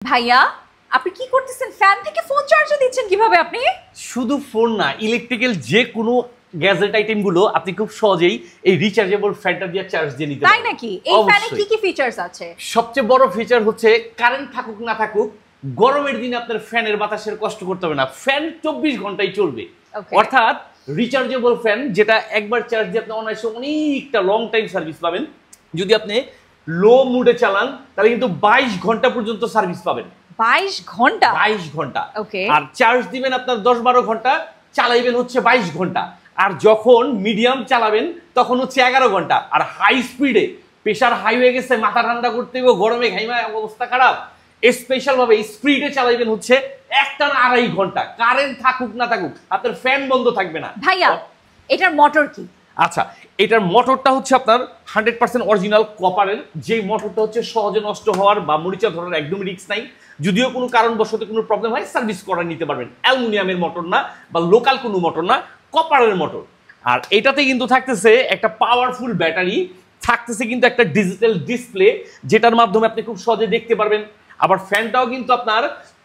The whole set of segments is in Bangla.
ভাইয়া আপনি কি করতেছেন? ফ্যান থেকে ফোন চার্জে দিচ্ছেন কিভাবে আপনি? শুধু ফোন না, ইলেকট্রিক্যাল যে কোনো গ্যাজেট আইটেম গুলো আপনি খুব সহজেই এই রিচার্জেবল ফ্যানটা দিয়ে চার্জ দিয়ে নিতে তাই পারবেন। নাকি? এই ফ্যানে কি কি ফিচারস আছে? সবচেয়ে বড় ফিচার হচ্ছে কারেন্ট থাকুক না থাকুক, গরমের দিনে আপনার ফ্যানের বাতাসের কষ্ট করতে হবে না, ফ্যান 24 ঘন্টাই চলবে। অর্থাৎ রিচার্জেবল ফ্যান, যেটা একবার চার্জ দিয়ে আপনি অনায়াসে অনেকটা লং টাইম সার্ভিস পাবেন। যদি আপনি লো মুডে চালান তাহলে কিন্তু 22 ঘন্টা পর্যন্ত সার্ভিস পাবেন। 22 ঘন্টা? 22 ঘন্টা। ওকে। আর চার্জ দিবেন আপনার 10-12 ঘন্টা, চালাইবেন হচ্ছে 22 ঘন্টা। আর যখন মিডিয়াম চালাবেন তখন হচ্ছে 11 ঘন্টা। আর হাই স্পিডে প্রেসার হাই হয়ে গেছে, মাথা ঠান্ডা করতে হবে, গরমে ঘাইমা অবস্থা খারাপ, স্পেশাল ভাবে স্পিডে চালাইবেন হচ্ছে একটানা 2.5 ঘন্টা। কারেন্ট থাকুক না থাকুক আপনার ফ্যান বন্ধ থাকবে না। ভাইয়া এটার মোটর কি? আচ্ছা, এটার মোটরটা হচ্ছে আপনার 100% অরিজিনাল কপারের, যে মোটরটা হচ্ছে সহজে নষ্ট হওয়ার বা মরিচা ধরার একদম রিস্ক নাই। যদিও কোনো কারণবশত কোনো প্রবলেম হয় সার্ভিস করে নিতে পারবেন। অ্যালুমিনিয়ামের মোটর না বা লোকাল কোনো মোটর না, কপারের মোটর। আর এটাতে কিন্তু থাকতেছে একটা পাওয়ারফুল ব্যাটারি, থাকতেছে কিন্তু একটা ডিজিটাল ডিসপ্লে, যেটার মাধ্যমে আপনি খুব সহজে দেখতে পারবেন। আবার ফ্যানটাও কিন্তু আপনার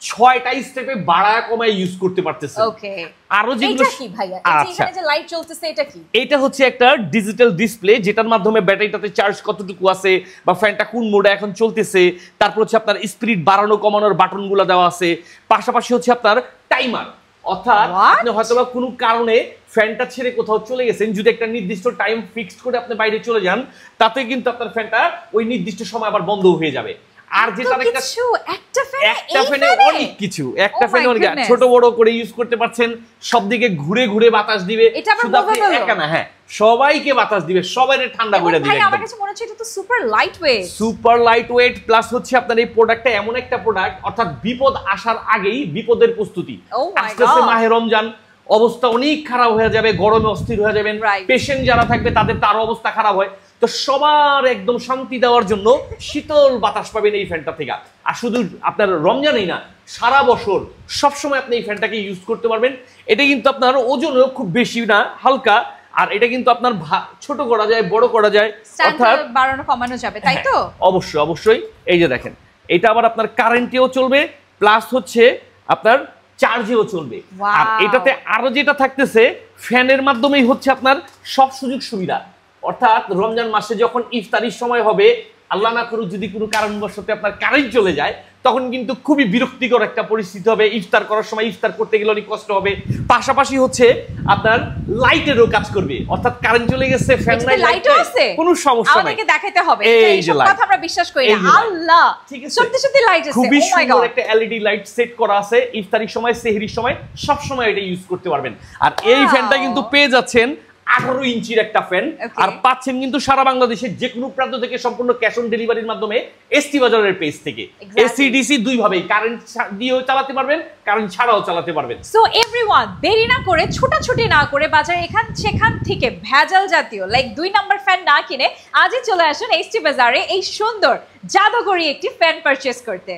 6টা স্টেপে বাড়ায় কমায় ইউজ করতে পারতেছেন। ওকে। আরো যেগুলো এটা কি ভাইয়া? এখানে যে লাইট জ্বলতেছে এটা কি? এটা হচ্ছে একটা ডিজিটাল ডিসপ্লে, যেটার মাধ্যমে ব্যাটারিটাতে চার্জ কতটুকু আছে বা ফ্যানটা কোন মোডে এখন চলতেছে, তারপর হচ্ছে আপনার স্পিড বাড়ানো কমানোর বাটনগুলো দেওয়া আছে। পাশাপাশি হচ্ছে আপনার টাইমার, অর্থাৎ আপনি হয়তোবা কোনো কারণে ফ্যানটা ছেড়ে কোথাও চলে গেছেন, যদি একটা নির্দিষ্ট টাইম ফিক্সড করে আপনি বাইরে চলে যান, তাতে কিন্তু আপনার ফ্যানটা ওই নির্দিষ্ট সময় আবার বন্ধ হয়ে যাবে। আর যেটা একটা ফ্যানে অনেক কিছু, একটা ফ্যানে অনেক ছোট বড় করে ইউজ করতে পারছেন, সব দিকে ঘুরে ঘুরে বাতাস দিবে, শুধু আপনি একা না, হ্যাঁ সবাইকে বাতাস দিবে, সবাইকে ঠান্ডা করে দিবে। ভাই আমার কাছে মনে হচ্ছে এটা তো super light weight. Super light weight plus হচ্ছে আপনার এই প্রোডাক্টটা এমন একটা প্রোডাক্ট, অর্থাৎ বিপদ আসার আগেই বিপদের প্রস্তুতি। আস্তে মাহে রমজান, অবস্থা অনেক খারাপ হয়ে যাবে, গরমে অস্থির হয়ে যাবেন, পেশেন্ট যারা থাকবে তাদের তার অবস্থা খারাপ হয়, তো সবার একদম শান্তি দেওয়ার জন্য শীতল বাতাস পাবেন এই ফ্যানটা থেকে। আর শুধু আপনার রমজানেই না, সারা বছর সবসময় আপনি এই ফ্যানটাকে ইউজ করতে পারবেন। এটা কিন্তু আপনার ওজনও খুব বেশি না, হালকা। আর এটা কিন্তু আপনার ছোট করা যায়, বড় করা যায়, অর্থাৎ বাড়ানো কমানো যাবে, তাই তো? অবশ্যই অবশ্যই। এই যে দেখেন, এটা আবার আপনার কারেন্টেও চলবে, প্লাস হচ্ছে আপনার চার্জেও চলবে। আর এটাতে আরো যেটা থাকতেছে, ফ্যানের মাধ্যমেই হচ্ছে আপনার সব সুযোগ সুবিধা। অর্থাৎ রমজান মাসে যখন ইফতারির সময় হবে, আল্লাহ না করুক যদি কোনো কারণবশত আপনার কারেন্ট চলে যায়, তখন কিন্তু খুবই বিরক্তিকর একটা পরিস্থিতি হবে। ইফতার করার সময় ইফতার করতে গেলে অনেক কষ্ট হবে। পাশাপাশি হচ্ছে আপনার লাইটেরও কাজ করবে, অর্থাৎ কারেন্ট চলে গেছে, ফ্যান নাই, লাইটও আছে, কোনো সমস্যা নাই। আমাদেরকে দেখাইতে হবে, এই যে কথা আমরা বিশ্বাস করি না। আল্লাহ, ঠিক আছে, সত্যি সত্যি লাইট আছে। খুবই সুন্দর একটা এলইডি লাইট সেট করা আছে। ইফতারির সময়, সেহরির সময় সব সময় এটা ইউজ করতে পারবেন। আর এই ফ্যানটা কিন্তু পেয়ে যাচ্ছেন 18 ইঞ্চির একটা ফ্যান, আর পাচ্ছেন কিন্তু সারা বাংলাদেশের যে কোনো প্রান্ত থেকে সম্পূর্ণ ক্যাশ অন ডেলিভারির মাধ্যমে এসটি বাজারের পেজ থেকে। এসি ডিসি দুই ভাবেই, কারেন্ট দিয়েও চালাতে পারবেন, কারেন্ট ছাড়াও চালাতে পারবেন। সো এভরিওয়ান, দেরি না করে, ছোটাছুটি না করে, বাজারে এখান সেখান থেকে ভেজাল জাতীয় লাইক 2 নাম্বার ফ্যান না কিনে আজই চলে আসুন এসটি বাজারে এই সুন্দর জাদুকরী একটি ফ্যান পারচেজ করতে।